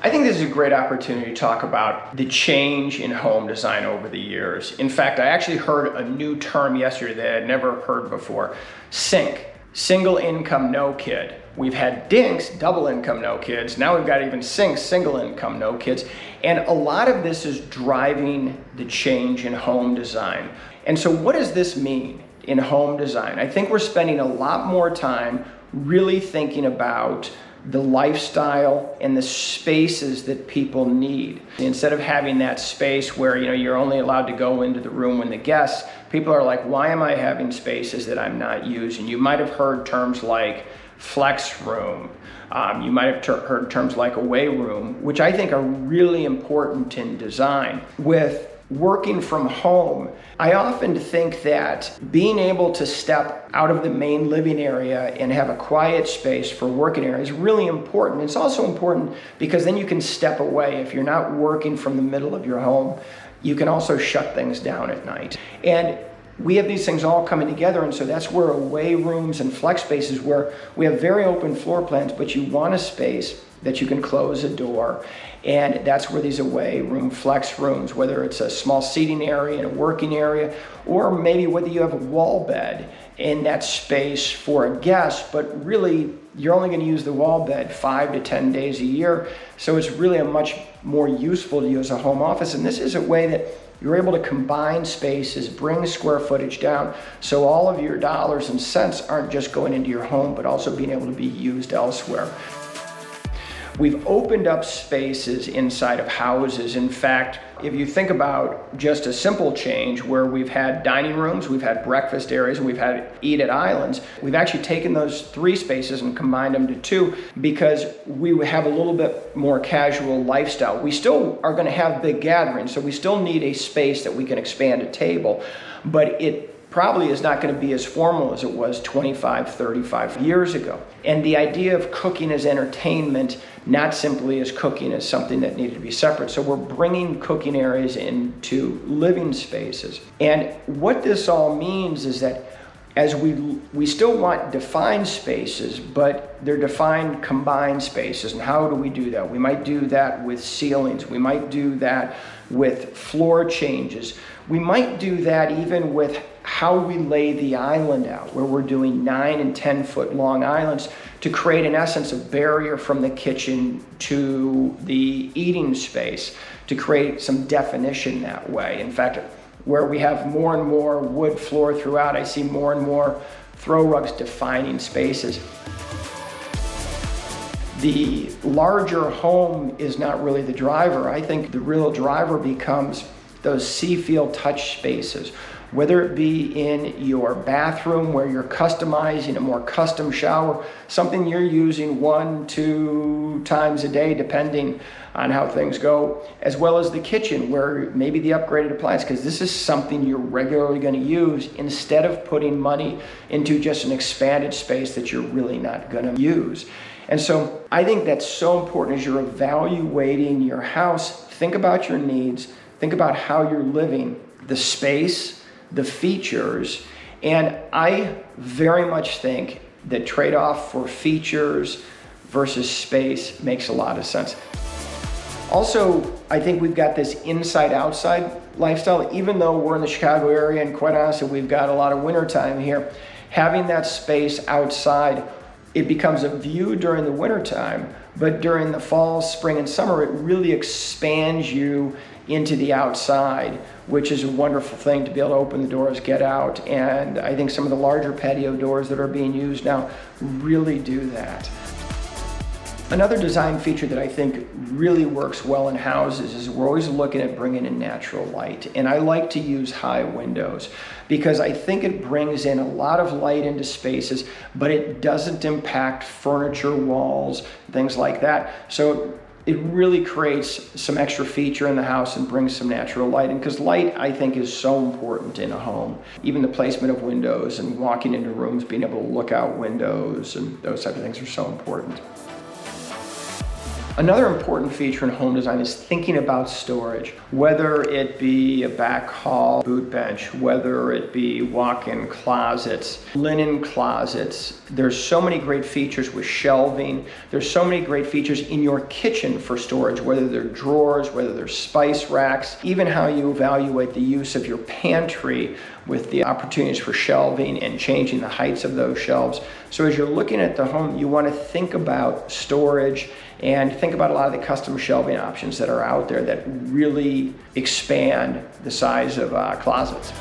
I think this is a great opportunity to talk about the change in home design over the years. In fact, I actually heard a new term yesterday that I'd never heard before. SINK, single income, no kid. We've had DINKS, double income, no kids. Now we've got even SINKS, single income, no kids. And a lot of this is driving the change in home design. And so what does this mean in home design? I think we're spending a lot more time really thinking about the lifestyle and the spaces that people need. Instead of having that space where you're only allowed to go into the room when the guests, people are like, why am I having spaces that I'm not using? You might have heard terms like flex room. You might have heard terms like away room, which I think are really important in design. With working from home, I often think that being able to step out of the main living area and have a quiet space for working area is really important. It's also important because then you can step away. If you're not working from the middle of your home, you can also shut things down at night. And we have these things all coming together, and so that's where away rooms and flex spaces, where we have very open floor plans, but you want a space that you can close a door. And that's where these away room, flex rooms, whether it's a small seating area and a working area, or maybe whether you have a wall bed in that space for a guest, but really you're only going to use the wall bed 5 to 10 days a year. So it's really a much more useful to you as a home office. And this is a way that you're able to combine spaces, bring square footage down, so all of your dollars and cents aren't just going into your home, but also being able to be used elsewhere. We've opened up spaces inside of houses. In fact, if you think about just a simple change where we've had dining rooms, we've had breakfast areas, and we've had eat-at islands, we've actually taken those 3 spaces and combined them to 2 because we have a little bit more casual lifestyle. We still are going to have big gatherings, so we still need a space that we can expand a table, but it probably is not going to be as formal as it was 25, 35 years ago. And the idea of cooking as entertainment, not simply as cooking as something that needed to be separate. So we're bringing cooking areas into living spaces. And what this all means is that as we still want defined spaces, but they're defined combined spaces. And how do we do that? We might do that with ceilings. We might do that with floor changes. We might do that even with how we lay the island out, where we're doing 9 and 10 foot long islands to create, in essence, a barrier from the kitchen to the eating space, to create some definition that way. In fact, where we have more and more wood floor throughout, I see more and more throw rugs defining spaces. The larger home is not really the driver. I think the real driver becomes those see-feel touch spaces, whether it be in your bathroom where you're customizing a more custom shower, something you're using 1-2 times a day depending on how things go, as well as the kitchen where maybe the upgraded appliance, because this is something you're regularly going to use instead of putting money into just an expanded space that you're really not going to use. And so I think that's so important as you're evaluating your house. Think about your needs, think about how you're living, the space, the features, and I very much think the trade-off for features versus space makes a lot of sense. Also, I think we've got this inside-outside lifestyle. Even though we're in the Chicago area, and quite honestly, we've got a lot of winter time here, having that space outside, it becomes a view during the winter time, but during the fall, spring, and summer, it really expands you into the outside, which is a wonderful thing to be able to open the doors, get out. And I think some of the larger patio doors that are being used now really do that. Another design feature that I think really works well in houses is we're always looking at bringing in natural light. And I like to use high windows because I think it brings in a lot of light into spaces, but it doesn't impact furniture, walls, things like that. So it really creates some extra feature in the house and brings some natural light in, because light, I think, is so important in a home. Even the placement of windows and walking into rooms, being able to look out windows and those type of things are so important. Another important feature in home design is thinking about storage, whether it be a back hall boot bench, whether it be walk-in closets, linen closets. There's so many great features with shelving. There's so many great features in your kitchen for storage, whether they're drawers, whether they're spice racks, even how you evaluate the use of your pantry with the opportunities for shelving and changing the heights of those shelves. So as you're looking at the home, you want to think about storage and think about a lot of the custom shelving options that are out there that really expand the size of closets.